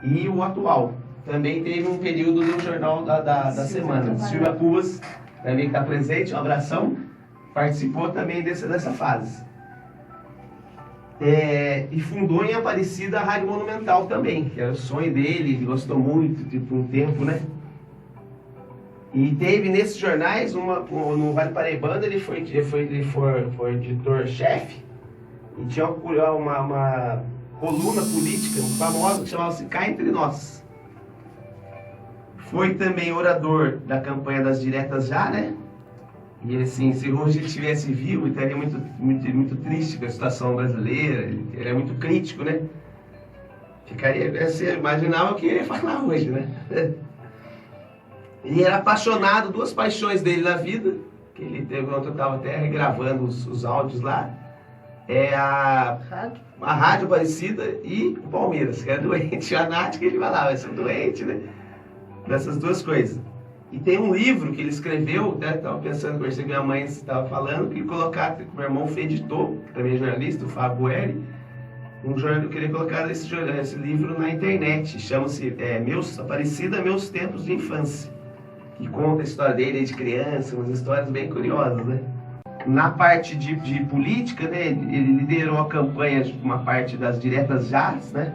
e o atual. Também teve um período no Jornal da Semana. Silvia Cubas também está presente, um abração, participou também dessa fase. E fundou em Aparecida a Rádio Monumental também, que era o sonho dele, ele gostou muito, por um tempo, né? E teve nesses jornais, no Vale Paraibano, ele foi editor-chefe, e tinha uma coluna política famosa que chamava-se Cá Entre Nós. Foi também orador da campanha das diretas já, né? E assim, se hoje ele estivesse vivo, ele estaria muito triste com a situação brasileira, ele é muito crítico, né? Você imaginava o que ele ia falar hoje, né? Ele era apaixonado, duas paixões dele na vida, que ele teve, ontem eu estava até regravando os áudios lá, a Rádio Aparecida e o Palmeiras, que era doente, a Nath, que ele falava, eu sou doente, né? Dessas duas coisas. E tem um livro que ele escreveu, né, estava pensando, conversei com minha mãe, estava falando, que meu irmão editou, que também é jornalista, o Fábio Bueri, eu queria colocar esse livro na internet, chama-se Aparecida, Meus Tempos de Infância, que conta a história dele de criança, umas histórias bem curiosas, né? Na parte de política, né, ele liderou a campanha de uma parte das diretas já, né?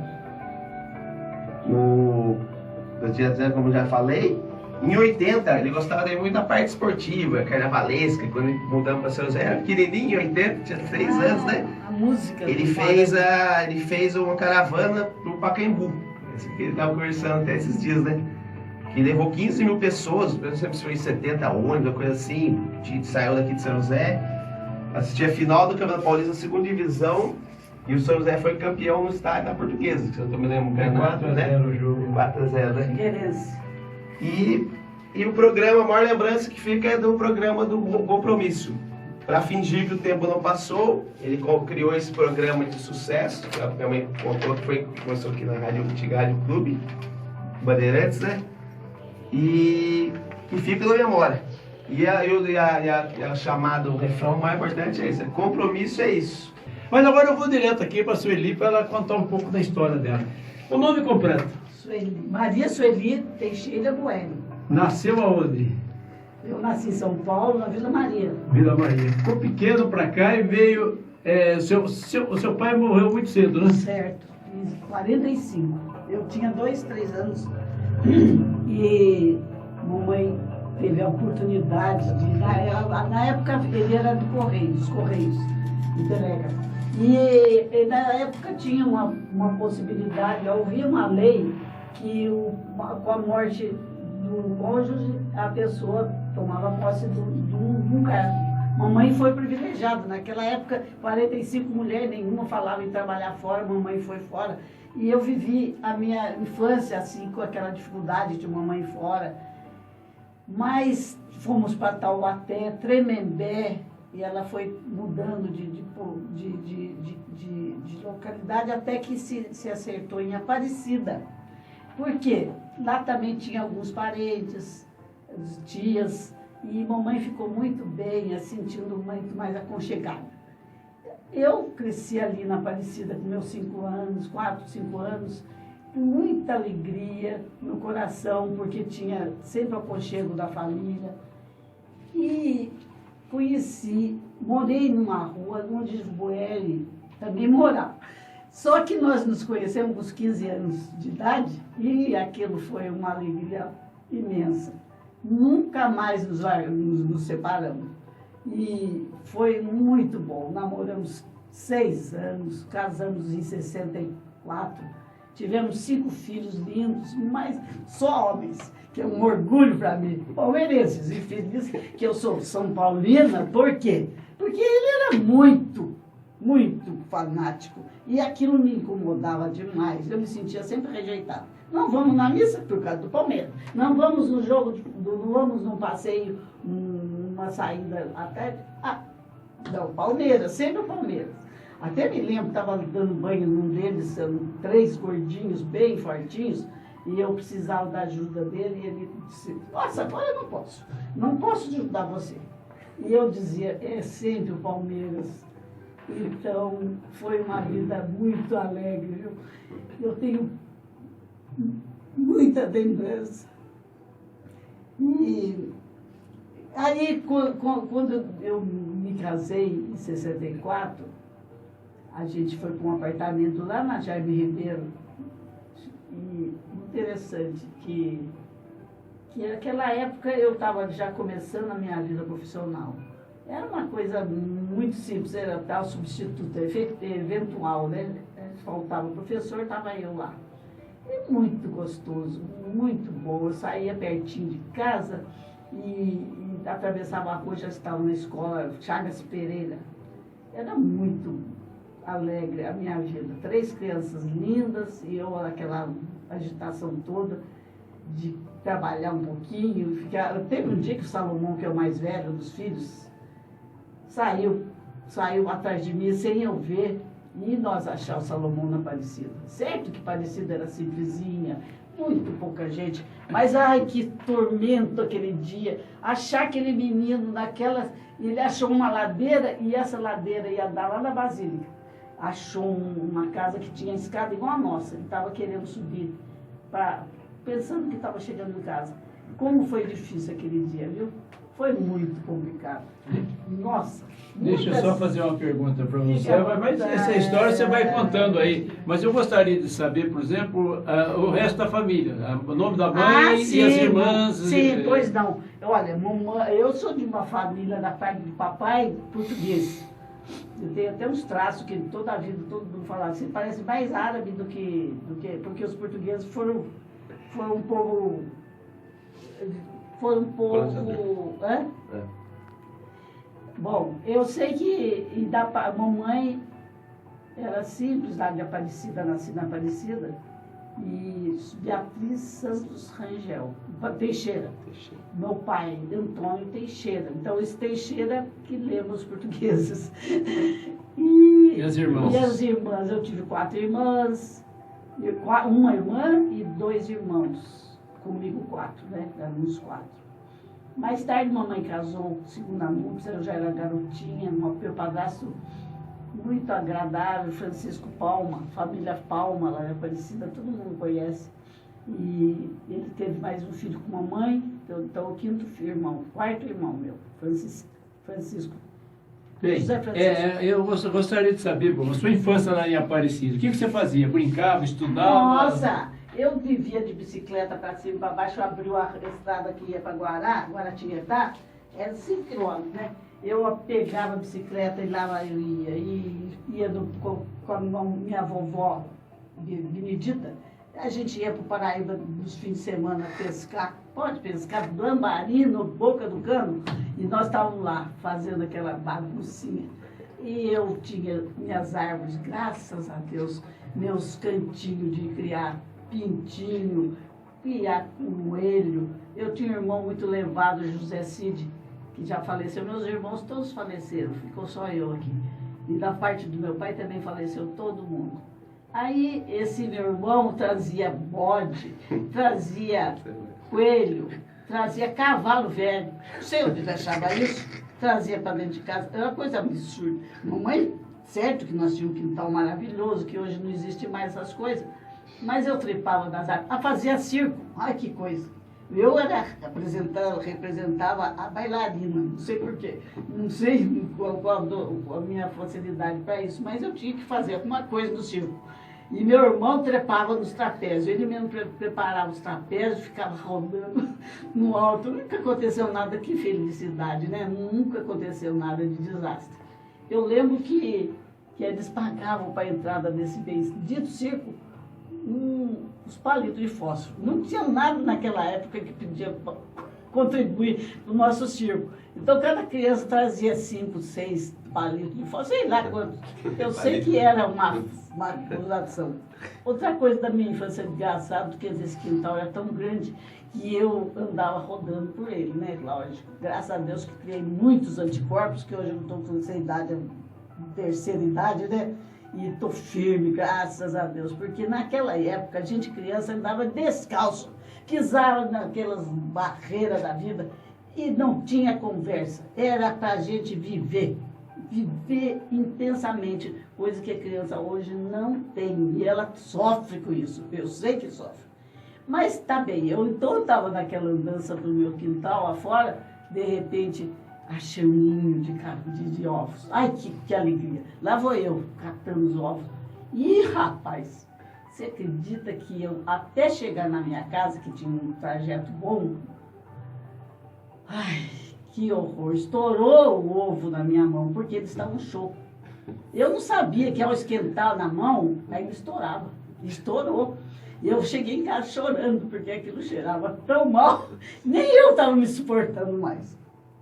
Das diretas, como já falei. Em 80, ele gostava muito da parte esportiva, carnavalesca. Quando mudamos para São José, era pequenininho, em 80, tinha 3 anos, né? A música. Ele fez uma caravana pro Pacaembu. Esse que ele estava conversando até esses dias, né? Que levou 15 mil pessoas, não sei se foi 70 ônibus, uma coisa assim, saiu daqui de São José, assistia a final do Campeonato Paulista, segunda divisão, e o São José foi campeão no estádio da Portuguesa, que eu não me lembro, 4x0 o jogo. 4x0, né? E o programa, a maior lembrança que fica é do programa do Compromisso. Para fingir que o tempo não passou, ele criou esse programa de sucesso, que a minha mãe contou que começou aqui na Rádio Clube, Bandeirantes, né? E fica na memória. E a chamada, o refrão mais importante é esse: compromisso é isso. Mas agora eu vou direto aqui para a Sueli para ela contar um pouco da história dela. O nome completo? Maria Sueli Teixeira Bueno. Nasceu aonde? Eu nasci em São Paulo, na Vila Maria. Vila Maria. Ficou pequeno para cá e veio... o seu pai morreu muito cedo, né? Certo. Fiz 45. Eu tinha 2, 3 anos. E mamãe teve a oportunidade de... Na época ele era dos Correios, entrega. E na época tinha uma possibilidade, havia uma lei que com a morte do cônjuge, a pessoa tomava posse de um cargo. Mamãe foi privilegiada. Naquela época, 45 mulheres, nenhuma falava em trabalhar fora, mamãe foi fora. E eu vivi a minha infância assim, com aquela dificuldade de mamãe fora. Mas fomos para Taubaté, Tremembé, e ela foi mudando de localidade até que se acertou em Aparecida. Por quê? Lá também tinha alguns parentes, tias, e mamãe ficou muito bem, sentindo muito mais aconchegada. Eu cresci ali na Aparecida com meus 5 anos, 4, 5 anos, com muita alegria no coração, porque tinha sempre o aconchego da família. E morei numa rua onde o Bueri também morava. Só que nós nos conhecemos com os 15 anos de idade e aquilo foi uma alegria imensa. Nunca mais nos separamos. E foi muito bom. Namoramos 6 anos, casamos em 64, tivemos 5 filhos lindos, mas só homens, que é um orgulho para mim. Palmeirenses, e feliz que eu sou São Paulina. Por quê? Porque ele era muito fanático. E aquilo me incomodava demais. Eu me sentia sempre rejeitada. Não vamos na missa por causa do Palmeiras. Não vamos no jogo, não vamos num passeio, numa saída até... não, Palmeiras, sempre o Palmeiras. Até me lembro, estava dando banho num deles, são 3 gordinhos, bem fortinhos, e eu precisava da ajuda dele, e ele disse, nossa, agora eu não posso ajudar você. E eu dizia, é sempre o Palmeiras. Então, foi uma vida muito alegre, viu? Eu tenho muita lembrança. E aí, quando eu me casei, em 64, a gente foi para um apartamento lá na Jaime Ribeiro. E interessante que naquela época eu estava já começando a minha vida profissional. Era uma coisa muito simples, era tal substituto eventual, né? Faltava o professor, estava eu lá. E muito gostoso, muito bom. Eu saía pertinho de casa e atravessava a rua, já estava na escola Chagas Pereira. Era muito alegre a minha vida. 3 crianças lindas e eu, aquela agitação toda de trabalhar um pouquinho. Teve um dia que o Salomão, que é o mais velho dos filhos, saiu atrás de mim sem eu ver. E nós achamos o Salomão na Aparecida. Certo que Aparecida era simplesinha, muito pouca gente. Mas, ai, que tormento aquele dia. Achar aquele menino naquela... Ele achou uma ladeira e essa ladeira ia dar lá na Basílica. Achou uma casa que tinha escada igual a nossa. Ele estava querendo subir, pensando que estava chegando em casa. Como foi difícil aquele dia, viu? Foi muito complicado. Nossa. Deixa eu só fazer uma pergunta para você, mas essa história você vai contando aí. Mas eu gostaria de saber, por exemplo, o resto da família, o nome da mãe e as irmãs. Sim, pois não. Olha, eu sou de uma família da parte de papai português. Eu tenho até uns traços que toda a vida todo mundo fala assim, parece mais árabe do que porque os portugueses foram um povo... Hã? Bom, eu sei que a mamãe era simples, lá de Aparecida, nasci na Aparecida, e Beatriz Santos Rangel, Teixeira. Meu pai, Antônio Teixeira. Então, esse Teixeira que lemos os portugueses. E as irmãs? E as irmãs, eu tive 4 irmãs, uma irmã e 2 irmãos. Comigo 4, né? Éramos 4. Mais tarde, mamãe casou, segunda núpcia, eu já era garotinha, meu padrasto muito agradável, Francisco Palma, família Palma, lá é Aparecida, todo mundo conhece. E ele teve mais um filho com mamãe, então o 5º irmão, 4º irmão meu, Francisco. Bem, eu gostaria de saber, a sua infância lá em Aparecida, o que você fazia? Brincava, estudava? Nossa! Eu vivia de bicicleta para cima e para baixo, abriu a estrada que ia para Guaratinguetá, era 5 quilômetros, né? Eu pegava a bicicleta e lá eu ia com a minha vovó, Benedita. A gente ia para o Paraíba nos fins de semana pescar, pode pescar, lambari no Boca do Cano, e nós estávamos lá fazendo aquela baguncinha. E eu tinha minhas árvores, graças a Deus, meus cantinhos de criar pintinho, criar coelho. Eu tinha um irmão muito levado, José Cid, que já faleceu. Meus irmãos todos faleceram, ficou só eu aqui. E da parte do meu pai também faleceu todo mundo. Aí esse meu irmão trazia bode, trazia coelho, trazia cavalo velho. Não sei onde ele achava isso, trazia para dentro de casa. Era uma coisa absurda. Mamãe, certo que nós tínhamos um quintal maravilhoso, que hoje não existe mais essas coisas. Mas eu trepava nas árvores, fazia circo, ai que coisa. Eu representava a bailarina, não sei porquê, não sei qual a minha facilidade para isso, mas eu tinha que fazer alguma coisa no circo. E meu irmão trepava nos trapézios, ele mesmo preparava os trapézios, ficava rodando no alto. Nunca aconteceu nada, que felicidade, né? Nunca aconteceu nada de desastre. Eu lembro que eles pagavam para a entrada desse bendito circo os palitos de fósforo. Não tinha nada naquela época que podia contribuir para o nosso circo. Então, cada criança trazia 5, 6 palitos de fósforo, sei lá quanto. Eu sei que era uma acusação. Outra coisa da minha infância engraçada, que esse quintal era tão grande que eu andava rodando por ele, né? Lógico. Graças a Deus que criei muitos anticorpos, que hoje eu não estou com essa idade, terceira idade, né? E estou firme, graças a Deus, porque naquela época a gente criança andava descalço, pisava naquelas barreiras da vida e não tinha conversa. Era para a gente viver intensamente, coisa que a criança hoje não tem. E ela sofre com isso, eu sei que sofre. Mas tá bem, eu então estava naquela andança pro meu quintal afora, de repente achei um ninho de ovos. Ai, que alegria! Lá vou eu, catando os ovos. Ih, rapaz, você acredita que eu, até chegar na minha casa, que tinha um trajeto bom, ai, que horror! Estourou o ovo na minha mão, porque eles estavam choco. Eu não sabia que ao esquentar na mão, aí estourava. Estourou. E eu cheguei em casa chorando, porque aquilo cheirava tão mal, nem eu estava me suportando mais.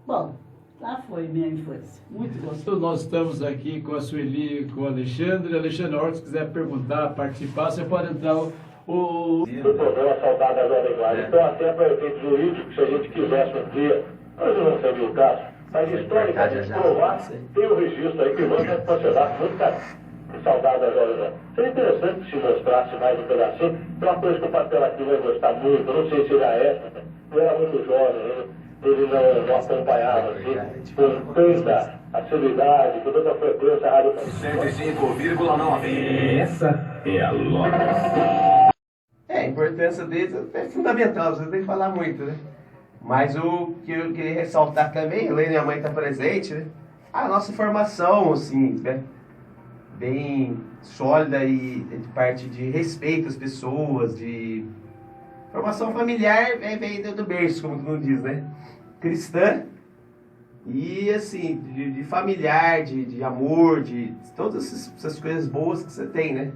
Bom, lá foi minha infância. Muito gostoso. Nós estamos aqui com a Sueli e com o Alexandre. Alexandre, na hora que você quiser perguntar, participar, você pode entrar o... Do programa Saudade Jovem Guarda. Então, até para efeito jurídico, se a gente quisesse um dia, mas não seria o caso, mas historicamente provar, tem o registro aí que manda a sociedade muito carinho. Saudade da Jovem Guarda. Seria interessante se mostrasse mais um pedacinho. Uma coisa que o papel aqui vai gostar muito, eu não sei se já é, eu era muito jovem, ele não acompanhava assim, com tanta assiduidade, com tanta frequência a rádio. 105,9. Essa é a Lotus. A importância deles é fundamental, você tem que falar muito, né? Mas o que eu queria ressaltar também, além da minha mãe estar presente, né? A nossa formação, assim, né? Bem sólida e de parte de respeito às pessoas, de formação familiar, vem do berço, como todo mundo diz, né? Cristã e, assim, de familiar, de amor, de todas essas coisas boas que você tem, né?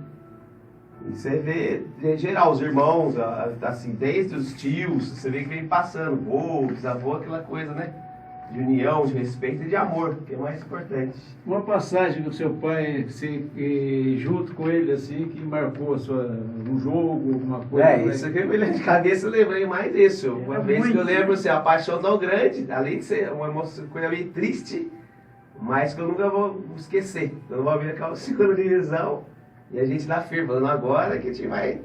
E você vê, em geral, os irmãos, assim, desde os tios, você vê que vem passando, avô, bisavô, aquela coisa, né? De união, de respeito e de amor, que é mais importante. Uma passagem do seu pai, junto com ele, assim, que marcou um jogo, alguma coisa. Isso aqui eu me lembro de cabeça, eu lembrei mais disso. Uma vez que eu lembro, assim, a paixão tão grande, além de ser uma emoção, coisa meio triste, mas que eu nunca vou esquecer. Eu não vou vir aquela segunda divisão e a gente lá firme, falando agora que a gente vai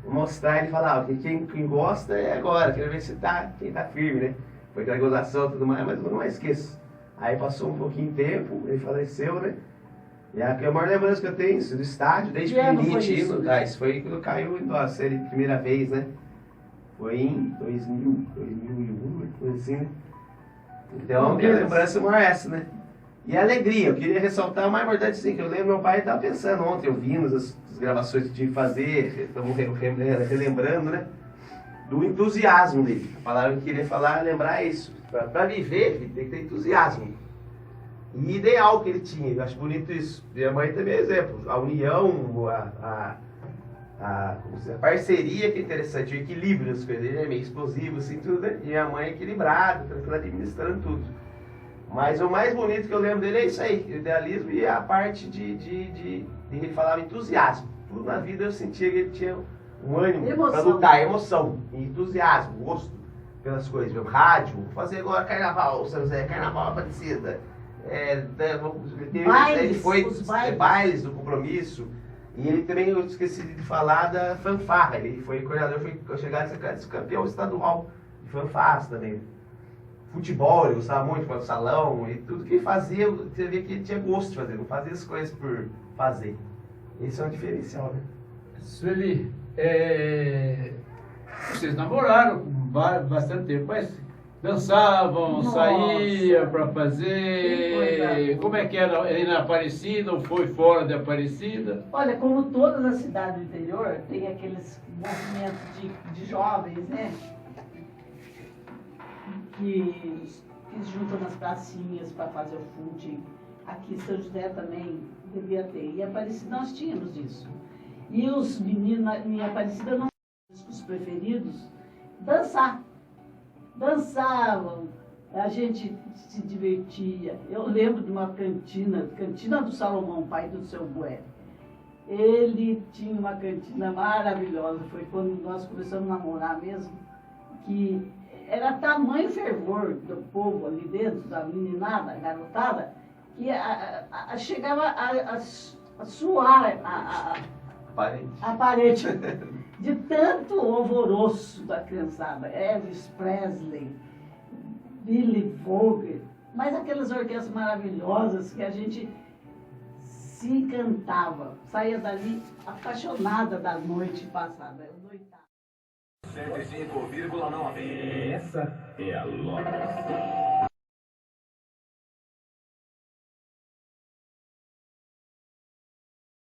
mostrar e falar, que quem gosta é agora, quero ver se quem tá firme, né? Foi aquela gozação e tudo mais, mas eu não mais esqueço. Aí passou um pouquinho de tempo, ele faleceu, né? E a maior lembrança que eu tenho isso, do estádio, desde pequenininho, isso foi quando caiu a série primeira vez, né? Foi em 2001, coisa assim, né? Então, minha lembrança maior é essa, né? E a alegria, eu queria ressaltar o mais importante, sim, que eu lembro, meu pai estava pensando ontem, ouvindo as gravações que eu tive que fazer, estamos relembrando, né? Do entusiasmo dele. A palavra que eu queria falar, lembrar isso. Para viver, tem que ter entusiasmo. E ideal que ele tinha, eu acho bonito isso. Minha mãe também é exemplo. A união, a parceria que é interessante, o equilíbrio das coisas. Ele é meio explosivo, assim, tudo, né? E a mãe é equilibrada, tranquila, administrando tudo. Mas o mais bonito que eu lembro dele é isso aí, o idealismo e a parte de ele falava entusiasmo. Tudo na vida eu sentia que ele tinha um ânimo para lutar, emoção, entusiasmo, gosto pelas coisas. O rádio, vou fazer agora carnaval, São José, carnaval Aparecida. Ele foi os bailes do compromisso. E ele também, eu esqueci de falar da fanfarra. Ele foi coordenador, foi chegar a ser campeão estadual de fanfarras também. Futebol, ele gostava muito do salão e tudo que ele fazia, você via que ele tinha gosto de fazer, não fazia as coisas por fazer. Esse é um diferencial, né? Sueli, vocês namoraram bastante tempo, mas dançavam, saíam para fazer. Como é que era? Era na Aparecida ou foi fora de Aparecida? Olha, como todas as cidades do interior, tem aqueles movimentos de jovens, né? Que se juntam nas pracinhas para fazer o footing. Aqui em São José também devia ter. E Aparecida nós tínhamos isso. E os meninos em Aparecida não os preferidos dançar. Dançavam, a gente se divertia. Eu lembro de uma cantina do Salomão, pai do seu Bueno. Ele tinha uma cantina maravilhosa, foi quando nós começamos a namorar mesmo, que era tamanho fervor do povo ali dentro, da meninada, a garotada, que chegava a suar a parede. De tanto alvoroço da criançada. Elvis Presley, Billy Vogel, mas aquelas orquestras maravilhosas que a gente se encantava. Saía dali apaixonada da noite passada. 105,9. Essa é a Lotus.